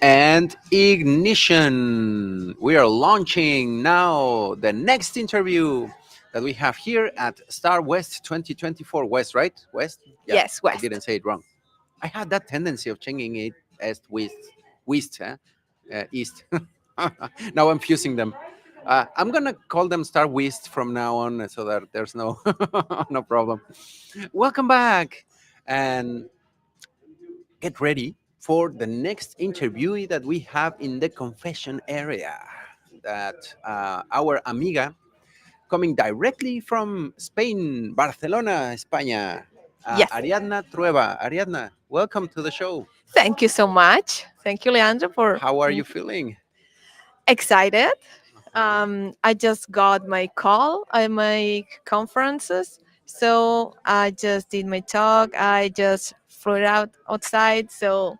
And ignition. We are launching now the next interview that we have here at Star West 2024. West, right? West? Yeah, Yes, I West. didn't say it wrong. I had that tendency of changing it as West, East. Now I'm fusing them. I'm gonna call them Star West from now on, so that there's no no problem. Welcome back, and get ready for the next interviewee that we have in the confession area. That our amiga coming directly from Spain, Barcelona, España, Yes. Ariadna Trueba. Ariadna, welcome to the show. Thank you so much. Thank you, Leandro, for How are being you feeling? excited. Uh-huh. I just got my call. I make conferences, so I just did my talk. I just flew out outside, so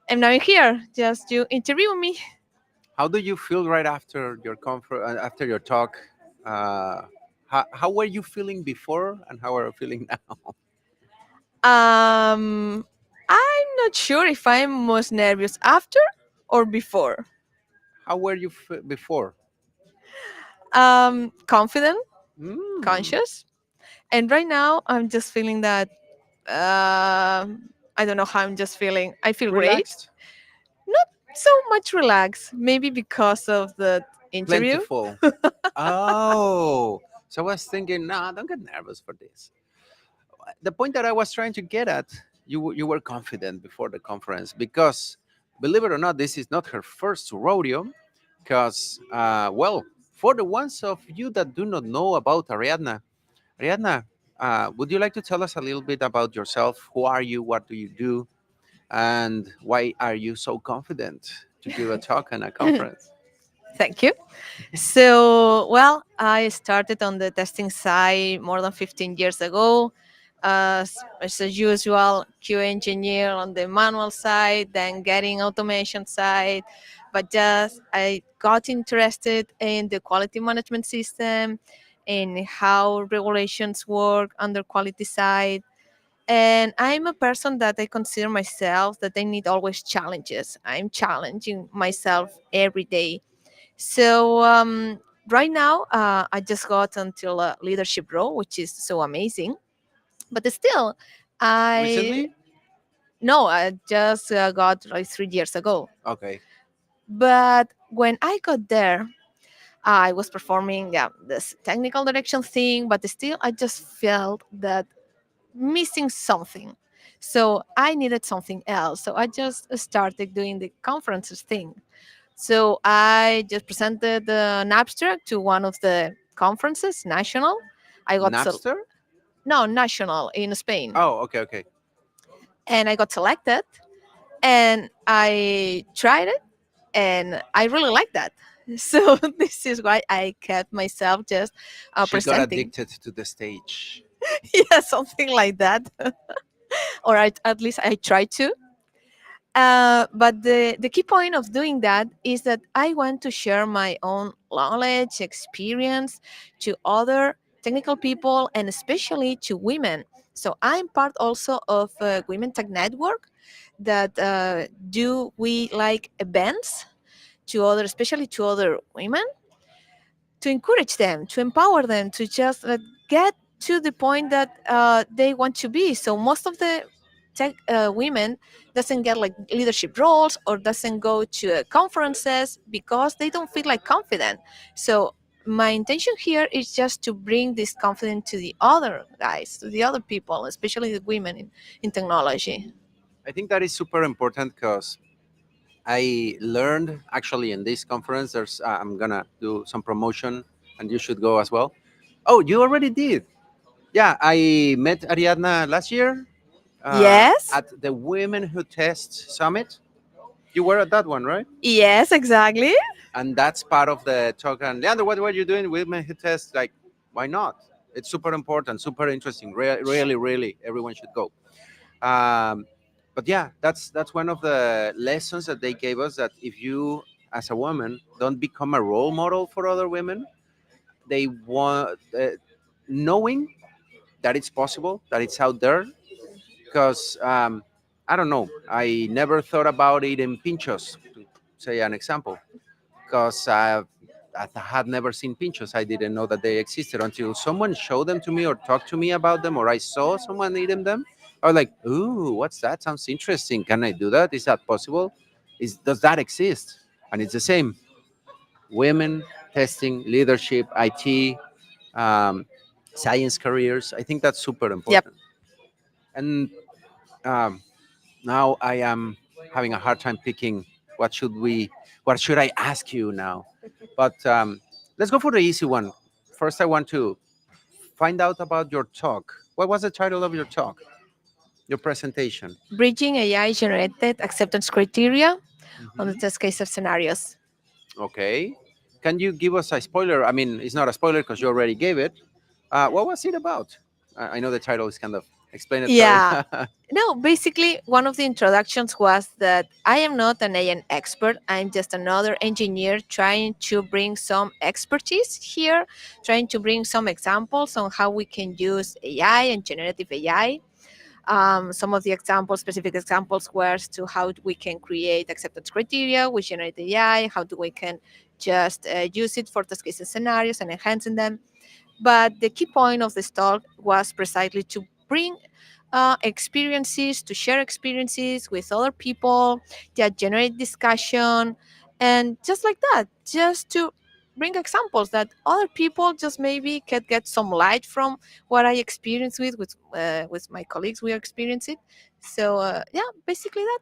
I'm now here just to interview me. How do you feel right after your after your talk? Uh, how were you feeling before, and how are you feeling now? I'm not sure if I'm most nervous after or before. How were you before? Confident, Mm, conscious, and right now I'm just feeling that. I don't know how I'm just feeling. I feel great. relaxed, Not so much relaxed. Maybe because of the interview. plentiful. Oh, so I was thinking, nah, don't get nervous for this. The point that I was trying to get at, you were confident before the conference because, believe it or not, this is not her first rodeo. Because, well, for the ones of you that do not know about Ariadna, Ariadna, would you like to tell us a little bit about yourself? Who are you? What do you do? And why are you so confident to give a talk and a conference? Thank you. So, well, I started on the testing side more than 15 years ago. As a usual, QA engineer on the manual side, then getting automation side. But just I got interested in the quality management system and how regulations work on the quality side. And I'm a person that I consider myself that I need always challenges. I'm challenging myself every day. So right now, I just got until a leadership role, which is so amazing. But still, I Recently? no, I just got like 3 years ago. Okay. But when I got there, I was performing this technical direction thing, but still, I just felt that missing something. So I needed something else. So I just started doing the conferences thing. So I just presented an abstract to one of the conferences, national. I got Napster? no national in Spain, Oh, okay, okay. and I got selected, and I tried it, and I really like that. So this is why I kept myself just She got presenting. addicted to the stage. Yeah, something like that, or at least I try to. But the key point of doing that is that I want to share my own knowledge, experience to other technical people and especially to women. So I'm part also of a Women Tech Network that do we like events to other, especially to other women, to encourage them, to empower them, to just get to the point that they want to be. So most of the tech women doesn't get like leadership roles or doesn't go to conferences because they don't feel like confident. So my intention here is just to bring this confidence to the other guys, to the other people, especially the women in technology. I think that is super important because I learned actually in this conference. I'm gonna do some promotion, and you should go as well. Oh, you already did. Yeah, I met Ariadna last year Yes. at the Women Who Test Summit. You were at that one, right? Yes, exactly. And that's part of the talk. And Leandro, what were you doing? Women Who Test? Like, why not? It's super important, super interesting. Really, really, everyone should go. Um, but yeah, that's one of the lessons that they gave us. That if you, as a woman, don't become a role model for other women, they want knowing that it's possible, that it's out there, because I don't know. I never thought about eating pinchos, to say an example, because I had never seen pinchos. I didn't know that they existed until someone showed them to me or talked to me about them, or I saw someone eating them. I was like, "Ooh, what's that? Sounds interesting. Can I do that? Is that possible? Does that exist?" And it's the same. Women, testing, leadership, IT, um, science careers. I think that's super Yep. important. And um, now I am having a hard time picking what should we, what should I ask you now? But let's go for the easy one. First, I want to find out about your talk. What was the title of your talk, your presentation? Bridging AI generated acceptance criteria on the Mhm. test case of scenarios. Okay. Can you give us a spoiler? I mean, it's not a spoiler because you already gave it. What was it about? I know the title is kind of explanatory. Yeah. No, basically, one of the introductions was that I am not an AI expert. I'm just another engineer trying to bring some expertise here, trying to bring some examples on how we can use AI and generative AI. Some of the examples, specific examples, were as to how we can create acceptance criteria with generative AI, how do we can just use it for test cases scenarios and enhancing them. But the key point of this talk was precisely to bring experiences, to share experiences with other people, that generate discussion, and just like that, just to bring examples that other people just maybe can get some light from what I experienced with my colleagues. We experience it. So yeah, basically that.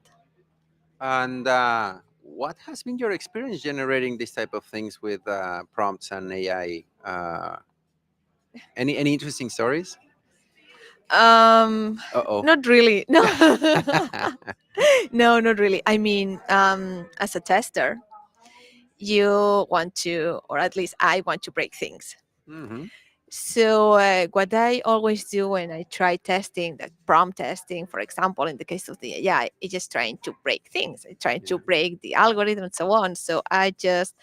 And what has been your experience generating this type of things with prompts and AI? Any interesting stories? Um, Uh oh. Not really. No, no, not really. I mean, as a tester, you want to, or at least I want to break things. Hmm. So, what I always do when I try testing, the prompt testing, for example, in the case of the AI, is just trying to break things, trying to break the algorithm and so on. So, I just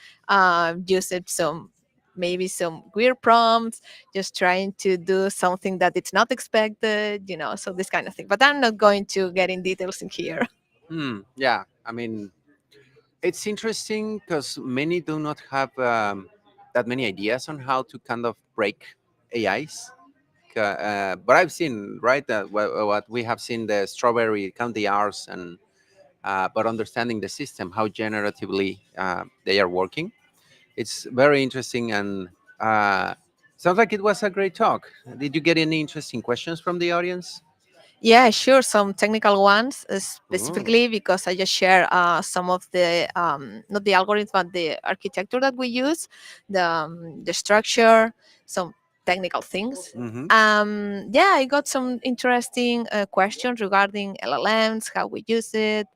use it some maybe some weird prompts, just trying to do something that it's not expected, so this kind of thing. But I'm not going to get in details in here. Yeah, I mean, it's interesting because many do not have that many ideas on how to kind of break AIs. But I've seen, right, that what we have seen the strawberry, count the R's, and but understanding the system, how generatively they are working. It's very interesting and sounds like it was a great talk. Did you get any interesting questions from the audience? Yeah, sure. Some technical ones, Ooh. specifically because I just share some of the not the algorithm, but the architecture that we use, the structure, some technical things. Hmm. Yeah, I got some interesting questions regarding LLMs, how we use it,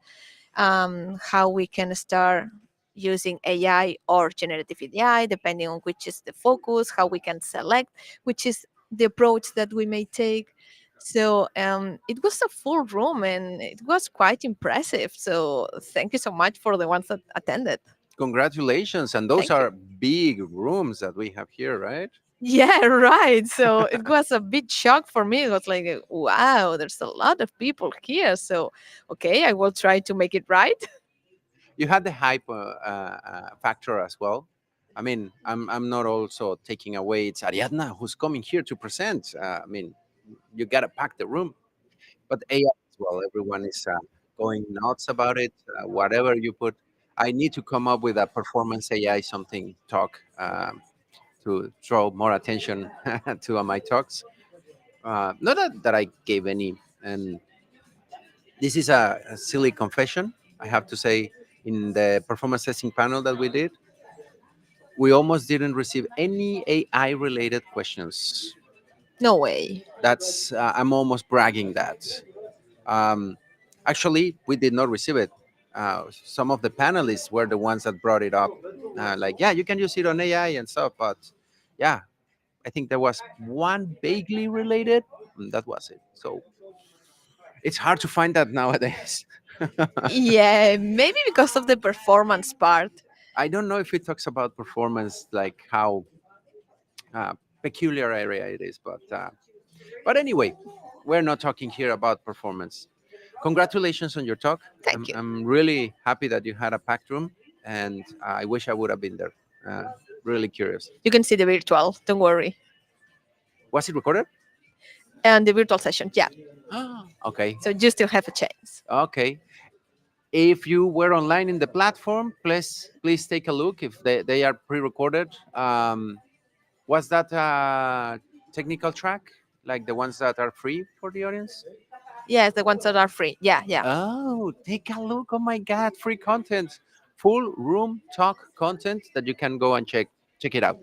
how we can start using AI or generative AI, depending on which is the focus, how we can select which is the approach that we may take. So it was a full room and it was quite impressive. So thank you so much for the ones that attended. Congratulations. And those Thank you. are big rooms that we have here, right? Yeah, right. So it was a big shock for me. It was like, wow, there's a lot of people here. So, okay, I will try to make it right. You had the hype factor as well. I mean, I'm not also taking away it's Ariadna who's coming here to present. I mean, you got to pack the room. But AI as well, everyone is going nuts about it. Whatever you put, I need to come up with a performance AI something talk to draw more attention to my talks. Not that I gave any, and this is a silly confession. I have to say, in the performance testing panel that we did, we almost didn't receive any AI related questions. No way. That's I'm almost bragging that. Um, Actually, we did not receive it. Some of the panelists were the ones that brought it up, like, yeah, you can use it on AI and stuff. But yeah, I think there was one vaguely related. And that was it. So it's hard to find that nowadays. Yeah, maybe because of the performance part. I don't know if it talks about performance, like how uh, peculiar area it is, but anyway, we're not talking here about performance. Congratulations on your talk. Thank you. I'm really happy that you had a packed room, and I wish I would have been there. Really curious. You can see the virtual, don't worry. Was it recorded? And the virtual session, yeah. Okay. So you still have a chance. Okay. If you were online in the platform, please take a look if they are pre-recorded. Was that a technical track, like the ones that are free for the audience? Yes, the ones that are free. Yeah, yeah. Oh, take a look. Oh my God, free content. Full room talk content that you can go and check it out.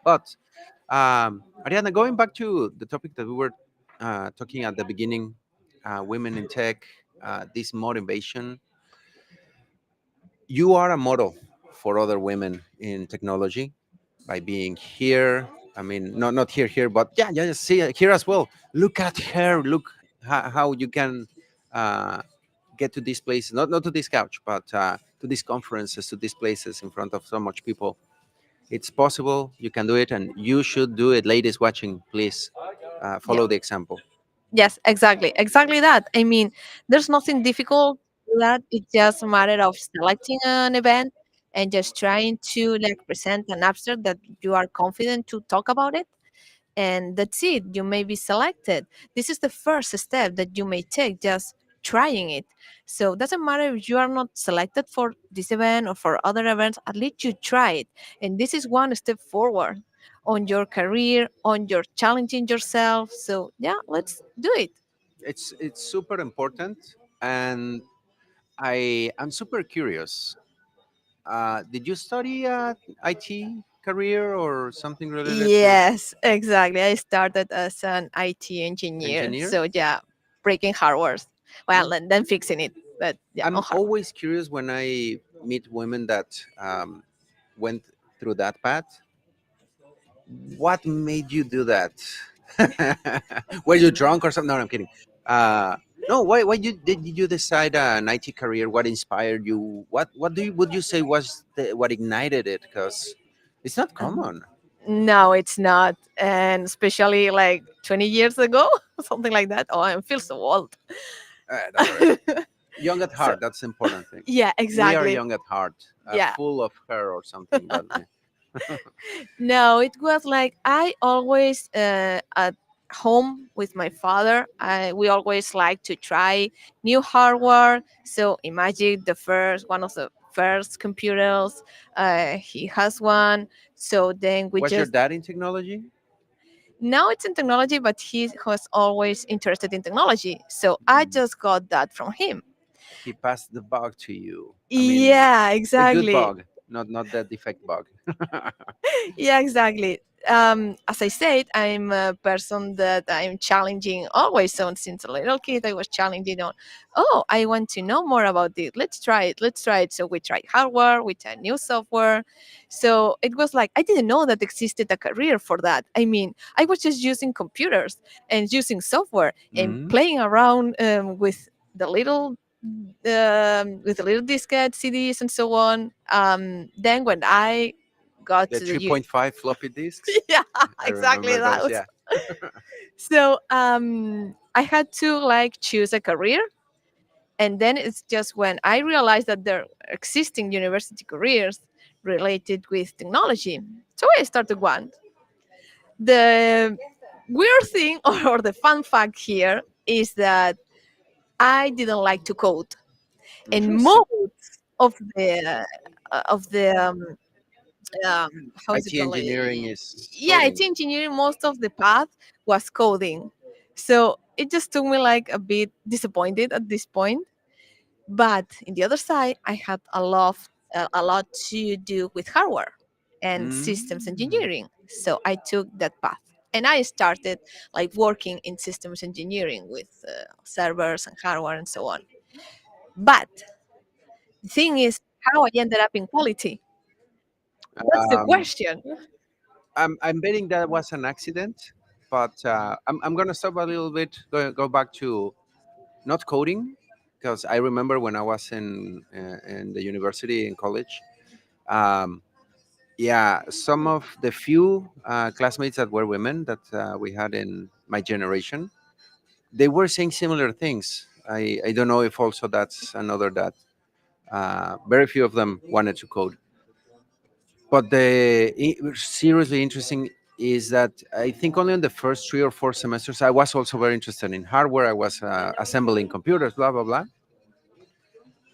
But Ariadna, going back to the topic that we were talking at the beginning, women in tech, this motivation. You are a model for other women in technology by being here. I mean, not here, but yeah, just see it here as well. Look at her. Look how you can uh, get to this place, not to this couch, but to these conferences, to these places in front of so much people. It's possible. You can do it, and you should do it. Ladies watching, please Yeah. follow the example. Yes, exactly. Exactly that. I mean, there's nothing difficult to that. It's just a matter of selecting an event and just trying to like present an abstract that you are confident to talk about it. And that's it. You may be selected. This is the first step that you may take, just trying it. So it doesn't matter if you are not selected for this event or for other events, at least you try it. And this is one step forward on your career, on your challenging yourself. So yeah, let's do it. It's super important, and I'm super curious. Did you study IT career or something related to Yes, exactly. I started as an IT engineer. engineer? So yeah, breaking hardware. Mm. Well, and then fixing it. But yeah, on I'm hardware. always curious when I meet women that went through that path. What made you do that? Were you drunk or something? No, I'm kidding. Uh, no, why did you decide an IT career? What inspired you? What would you say was what ignited it? Because it's not Um, common. no, it's not. And especially like 20 years ago, something like that. Oh, I feel so old. Don't worry. Young at So, heart. That's the important thing. yeah, We are exactly. young at heart, Yeah. full of her or something. But No, it was like I always at home with my father. We always like to try new hardware. So imagine the first one of the first computers. He has one. So then we was your just dad in technology? now it's in technology, but he was always interested in technology. So I Mm. just got that from him. He passed the bug to you. I mean, Yeah, the good exactly. bug, not the defect bug. Yeah, exactly. As I said, I'm a person that I'm challenging always. So since a little kid, I was challenging on, oh, I want to know more about this. Let's try it. Let's try it. So we tried hardware, we tried new software. So it was like, I didn't know that existed a career for that. I mean, I was just using computers and using software and Mm. playing around the little with the little diskette CDs and so on. Then when I got The to the 3.5 floppy disks. yeah, I exactly remember those. that. Yeah. So I had to like choose a career, and then it's just when I realized that there are existing university careers related with technology. So I started one. The weird thing or the fun fact here is that I didn't like to code, and Interesting. most of the how is it IT called? engineering is Yeah, IT coding. engineering. Most of the path was coding, so it just took me like a bit disappointed at this point. But in the other side, I had a lot to do with hardware and systems Mm. engineering. So I took that path. And I started like working in systems engineering with servers and hardware and so on. But the thing is, how I ended up in quality. That's the Um, question. I'm betting that was an accident, but I'm gonna stop a little bit. Go back to not coding, because I remember when I was in the university in college. Um, yeah, some of the few classmates that were women that we had in my generation, they were saying similar things. I don't know if also that's another that very few of them wanted to code. But seriously interesting is that I think only in the first 3 or 4 semesters I was also very interested in hardware. I was assembling computers, blah blah blah.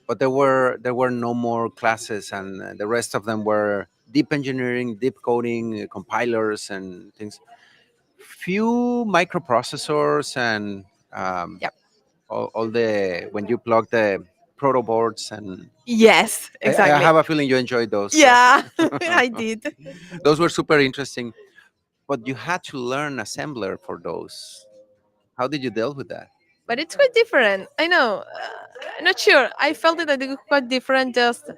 But there were no more classes, and the rest of them were deep engineering, deep coding, compilers, and things. Few microprocessors and um, Yep. all the when you plug the proto boards, and Yes, I exactly. have a feeling you enjoyed those classes. Yeah, I did. Those were super interesting, but you had to learn assembler for those. How did you deal with that? But it's quite different. I know. I'm not sure. I felt that it was quite different just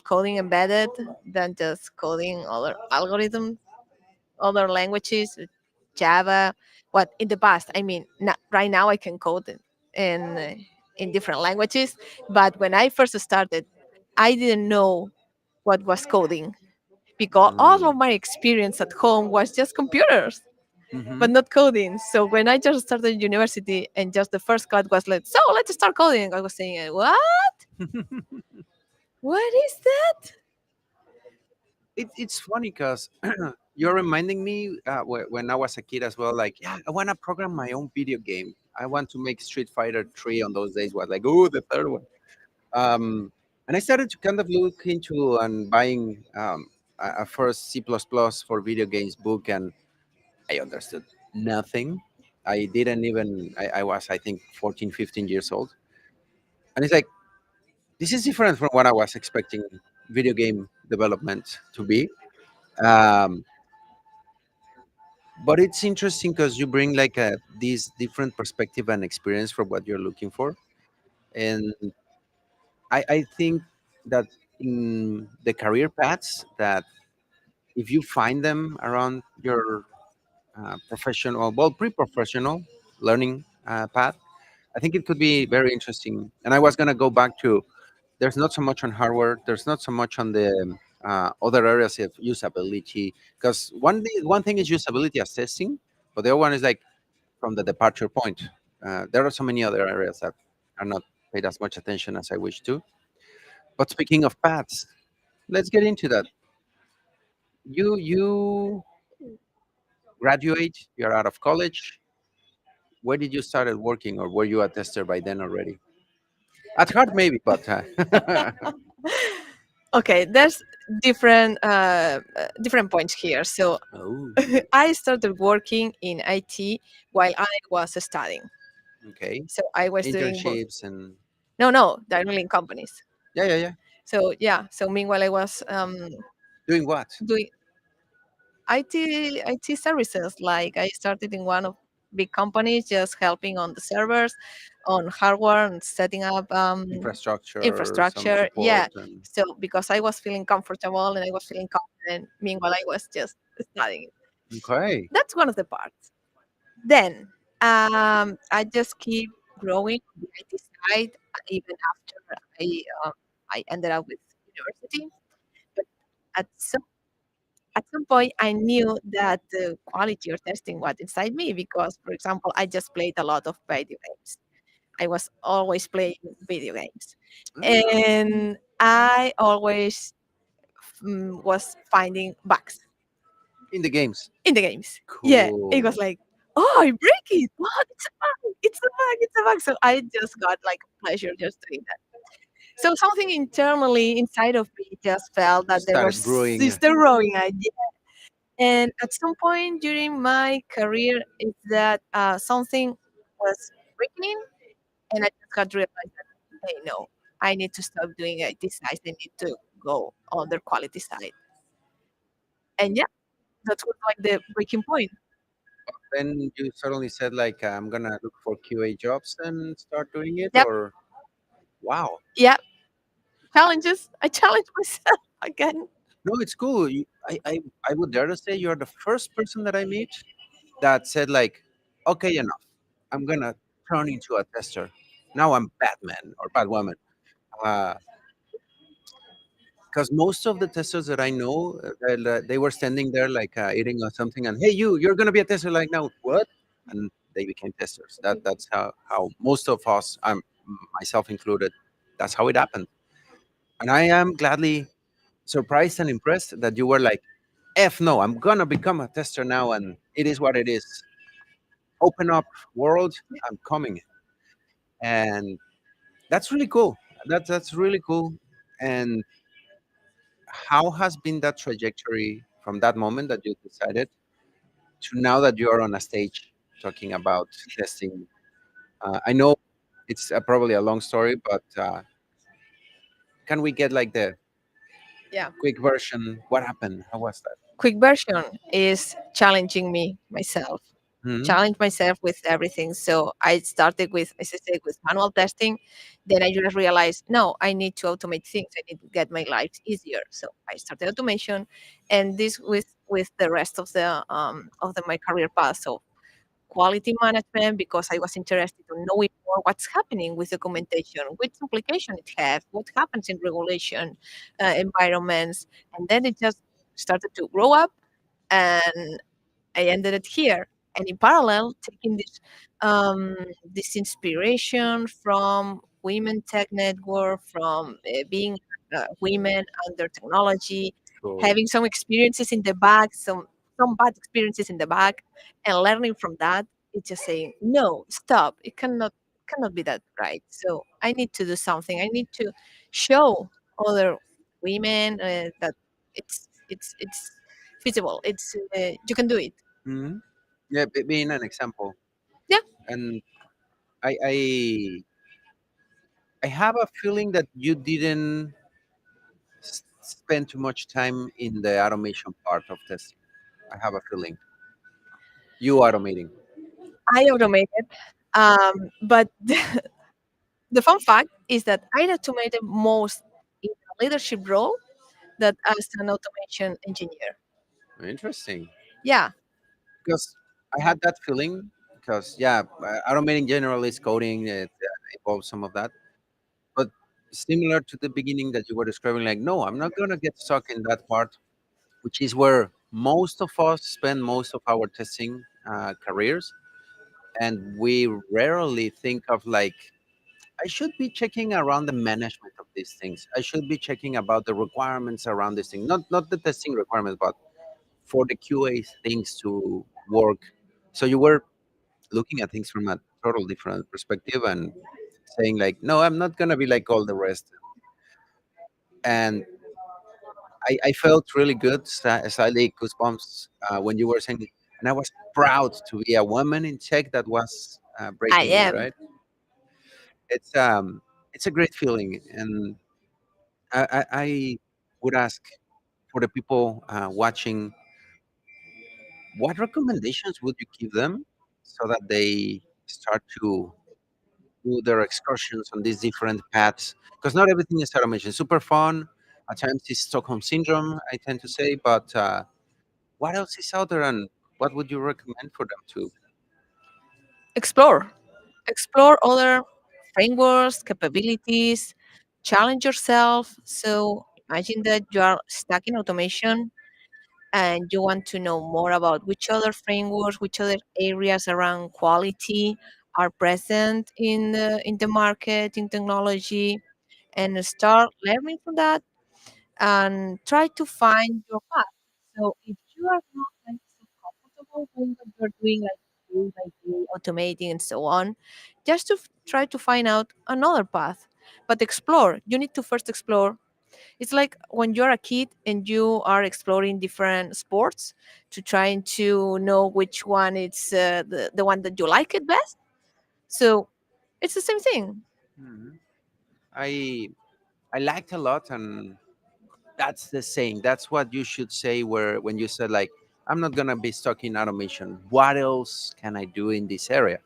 coding embedded than just coding other algorithms, other languages, Java. What in the past, I mean, right now I can code in different languages, but when I first started, I didn't know what was coding because all Mm. of my experience at home was just computers, Hmm. but not coding. So when I just started university and just the first class was like, so let's start coding, I was saying, what? What is that? It's funny because you're reminding me when I was a kid as well. Like, yeah, I want to program my own video game. I want to make Street Fighter 3 on those days. Was like, oh, the third one. Um, and I started to kind of look into and buying a first C++ for video games book, and I understood nothing. I didn't even. I was, I think, 14, 15 years old, and it's like this is different from what I was expecting video game development to be. Um, but it's interesting because you bring like this different perspective and experience for what you're looking for, and I think that in the career paths that if you find them around your professional, well, pre-professional learning path, I think it could be very interesting. And I was gonna go back to there's not so much on hardware, there's not so much on the other areas of usability, because one thing is usability as testing, but the other one is like from the departure point. There are so many other areas that are not paid as much attention as I wish to. But speaking of paths, let's get into that. You graduate, you're out of college. Where did you started working, or were you a tester by then already? At heart, maybe, but Okay, there's different points here. So oh, I started working in IT while I was studying. okay. So I was doing both. Internships and No, directly in companies. yeah, yeah, yeah. So yeah, so meanwhile I was Doing what? doing IT services. Like I started in one of big companies, just helping on the servers, on hardware, and setting up Infrastructure, some infrastructure. Yeah. support, and So because I was feeling comfortable and I was feeling confident, meanwhile I was just studying. okay. That's one of the parts. Then I just keep growing on the IT side even after I ended up with university. But at some point, I knew that the quality or testing was inside me because, for example, I just played a lot of video games. I was always playing video games, Ah, and I always was finding bugs in the games. in the games. Yeah, it was Cool. like, oh, I break it. Oh, it's a bug. It's a bug. It's a bug. So I just got like pleasure just doing that. So something internally inside of me just felt that there was Started brewing. still growing idea. And at some point during my career, is that something was breaking, and I just got realized that hey, no, I need to stop doing it this size. I need to go on the quality side. And yeah, that was like the breaking point. Then you suddenly said like I'm gonna look for QA jobs and start doing it, Yep. or wow. Yeah, challenges. I challenge myself again. No, it's cool. I would dare to say you're the first person that I meet that said like, okay, enough. I'm gonna turn into a tester. Now I'm Batman or Batwoman. Because most of the testers that I know, they were standing there like eating or something, and hey, you're gonna be a tester. Like now, what? And they became testers. That's how most of us, myself included, that's how it happened. And I am gladly surprised and impressed that you were like, F no, I'm gonna become a tester now, and it is what it is. Open up world, I'm coming. And that's really cool. That's really cool. And how has been that trajectory from that moment that you decided to now that you are on a stage talking about testing? I know it's probably a long story, but can we get like the Yeah. quick version? What happened? How was that? Quick version is challenging me myself, Hmm. challenge myself with everything. So I started with, as I said, with manual testing. Then I just realized, no, I need to automate things. I need to get my life easier. So I started automation, and this with the rest of my career path. So quality management, because I was interested in knowing more what's happening with documentation, which implication it has, what happens in regulation environments, and then it just started to grow up, and I ended it here. And in parallel, taking um, this inspiration from Women Tech Network, from being women under technology, So, having some experiences in the back, some bad experiences in the back, and learning from that. It's just saying, no, stop. It cannot be that right. So I need to do something. I need to show other women that it's feasible. It's you can do it. hmm, yeah, being an example, Yeah, and I have a feeling that you didn't spend too much time in the automation part of testing. I have a feeling you automating. I automated. But the fun fact is that I automated most in a leadership role that as an automation engineer. Interesting, Yeah, because I had that feeling because yeah, automating generally is coding. It involves some of that, but similar to the beginning that you were describing, like no, I'm not gonna get stuck in that part, which is where most of us spend most of our testing careers, and we rarely think of like I should be checking around the management of these things. I should be checking about the requirements around this thing, not the testing requirements, but for the QA things to work. So you were looking at things from a total different perspective and saying like, no, I'm not gonna be like all the rest. And I felt really good, slightly goosebumps when you were saying, and I was proud to be a woman in tech that was I breaking it. am. Right? It's a great feeling, and I would ask for the people watching, what recommendations would you give them so that they start to do their excursions on these different paths? Because not everything is automation. Super fun. At times it's Stockholm syndrome, I tend to say, but what else is out there, and what would you recommend for them to? Explore. Explore other frameworks, capabilities, challenge yourself. So imagine that you are stuck in automation and you want to know more about which other frameworks, which other areas around quality are present in the market, in technology, and start learning from that and try to find your path. So if you are not like so comfortable doing what you're doing, like day by day, automating and so on, just to try to find out another path. But explore. You need to first explore. It's like when you're a kid and you are exploring different sports to trying to know which one is the one that you like it best. So it's the same thing. Mhm. I I liked a lot, and that's the saying. That's what you should say where when you said like, I'm not gonna be stuck in automation. What else can I do in this area?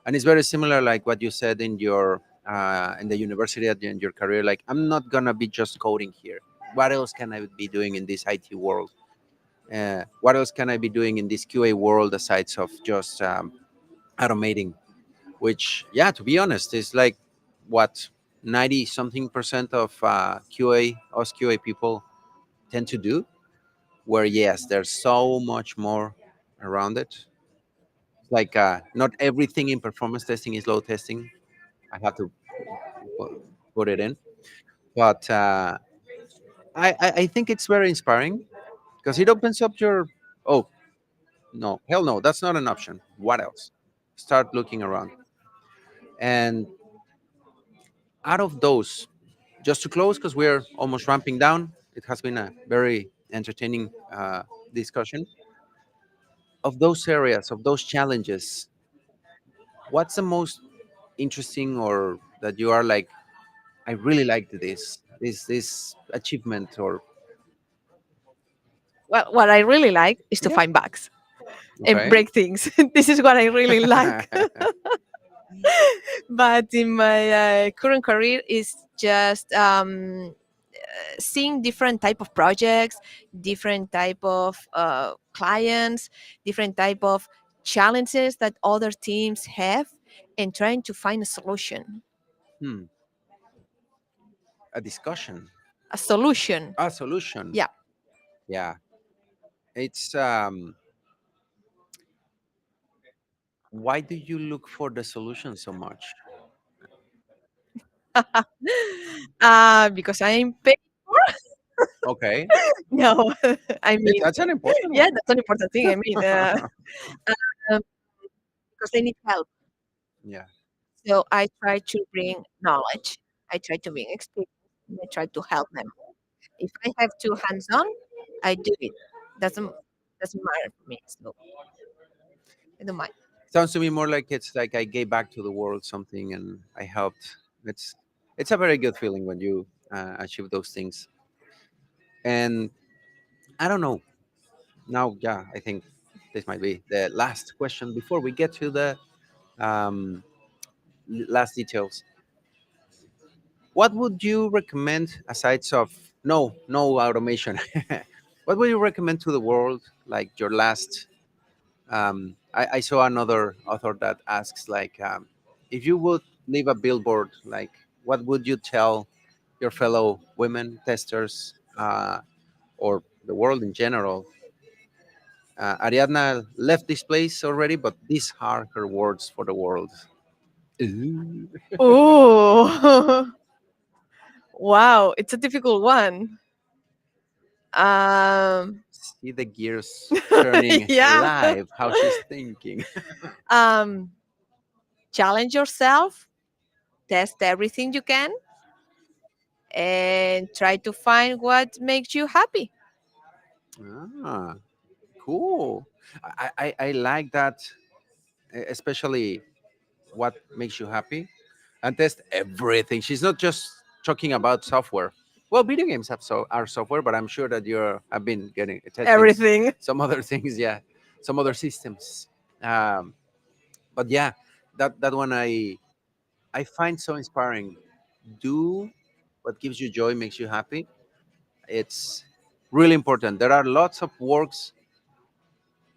And it's very similar like what you said in the university in your career. Like, I'm not gonna be just coding here. What else can I be doing in this IT world? What else can I be doing in this QA world aside of just automating? Which, yeah, to be honest, is like what 90 something percent of QA people tend to do. Where yes, there's so much more around it. Like not everything in performance testing is load testing. I have to pu- put it in, but I think it's very inspiring because it opens up your, oh no, hell no, that's not an option. What else? Start looking around. And out of those, just to close, because we're almost ramping down, it has been a very entertaining discussion. Of those areas, of those challenges, what's the most interesting, or that you are like, I really liked this achievement, or Well, what I really like is to yeah, find bugs and okay. break things. This is what I really like. But in my current career is just seeing different type of projects, different type of clients, different type of challenges that other teams have, and trying to find a solution. Hmm, a discussion, A solution. a solution. Yeah. Yeah, it's why do you look for the solution so much? Because I'm paid for. Okay, No, I mean, that's an important yeah, one. that's an important thing. I mean, um, because they need help. Yeah. So I try to bring knowledge. I try to bring experience. And I try to help them. If I have to hands-on, I do it. Doesn't matter for me. So I don't mind. Sounds to me more like it's like I gave back to the world something and I helped. It's a very good feeling when you achieve those things. And I don't know. Now, yeah, I think this might be the last question before we get to the um, last details. What would you recommend aside of no automation? What would you recommend to the world? Like your last. I saw another author that asks like, if you would leave a billboard, like what would you tell your fellow women testers or the world in general? Ariadna left this place already, but these are her words for the world. Ooh. Oh, wow! It's a difficult one. Um, See the gears turning yeah. live, how she's thinking. um, challenge yourself. Test everything you can, and try to find what makes you happy. Ah, cool. I like that, especially what makes you happy and test everything. She's not just talking about software. Well, video games have are software, but I'm sure that you have been getting testing Everything. some other things, yeah, some other systems. Um, but yeah, that one I find so inspiring. Do what gives you joy, makes you happy. It's really important. There are lots of works,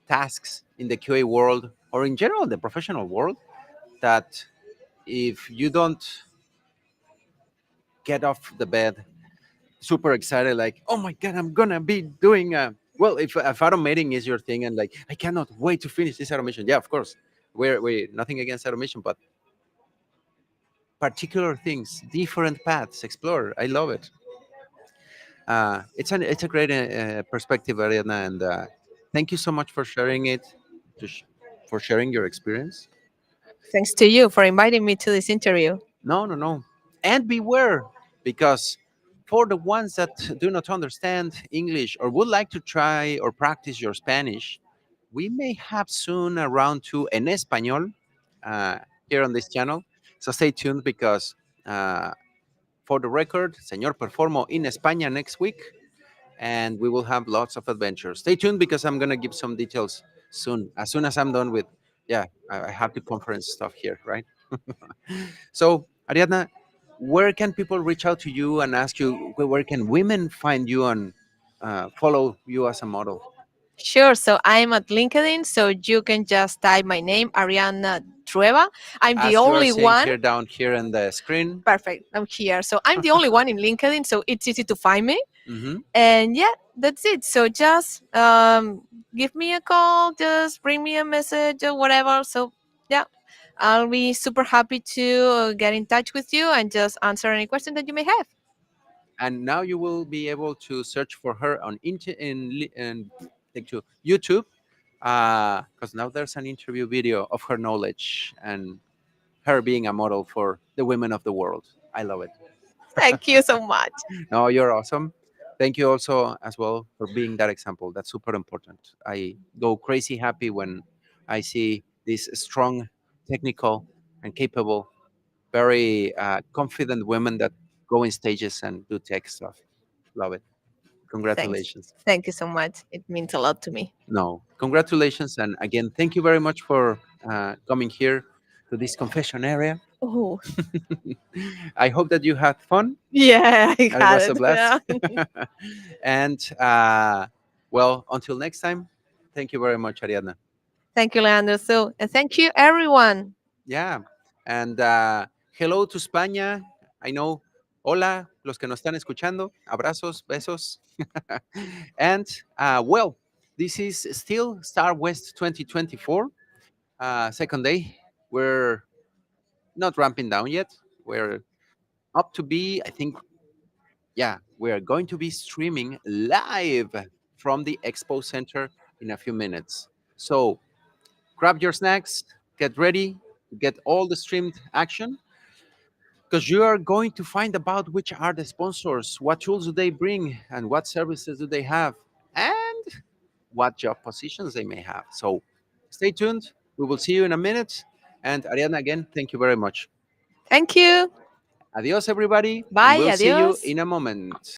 tasks in the QA world, or in general the professional world, that if you don't get off the bed super excited, like, oh my god, I'm gonna be doing well, if automating is your thing and like I cannot wait to finish this automation, yeah, of course, we're nothing against automation, but particular things, different paths, explore. I love it. It's a great perspective, Ariadna, and thank you so much for sharing it, to for sharing your experience. Thanks to you for inviting me to this interview. No, no, no. And beware, because for the ones that do not understand English or would like to try or practice your Spanish, we may have soon a round two en español uh, here on this channel. So stay tuned because, for the record, Señor Performo in España next week, and we will have lots of adventures. Stay tuned because I'm going to give some details soon, as soon as I'm done with, yeah, I have the conference stuff here, right? So, Ariadna, where can people reach out to you and ask you, where can women find you and follow you as a model? Sure. So I'm at LinkedIn. So you can just type my name, Ariadna Trueba. I'm the As you are only seeing one. here down here in the screen. Perfect. I'm here. So I'm the only one in LinkedIn. So it's easy to find me. Hmm. And yeah, that's it. So just give me a call, just bring me a message or whatever. So yeah, I'll be super happy to get in touch with you and just answer any question that you may have. And now you will be able to search for her on in like to YouTube, because now there's an interview video of her knowledge and her being a model for the women of the world. I love it. Thank you so much. No, you're awesome. Thank you also as well for being that example. That's super important. I go crazy happy when I see these strong, technical, and capable, very confident women that go in stages and do tech stuff. Love it. Thanks. Congratulations. Thank you so much. It means a lot to me. No, congratulations. And again, thank you very much for coming here to this confession area. Oh, I hope that you had fun. yeah, I It got was a it. blast. Yeah. And well, until next time, thank you very much, Ariadna. Thank you, Leandro. So, and thank you, everyone. Yeah. And hello to España. I know. Hola, los que nos están escuchando. Abrazos, besos. And well, this is still Star West 2024, second day. We're not ramping down yet. We're up to be, I think, yeah, we are going to be streaming live from the Expo Center in a few minutes. So grab your snacks, get ready to get all the streamed action, because you are going to find about which are the sponsors, what tools do they bring, and what services do they have, and what job positions they may have. So stay tuned. We will see you in a minute. And Ariadna, again, thank you very much. Thank you. Adios, everybody, and Bye. we'll see you Adios. in a moment.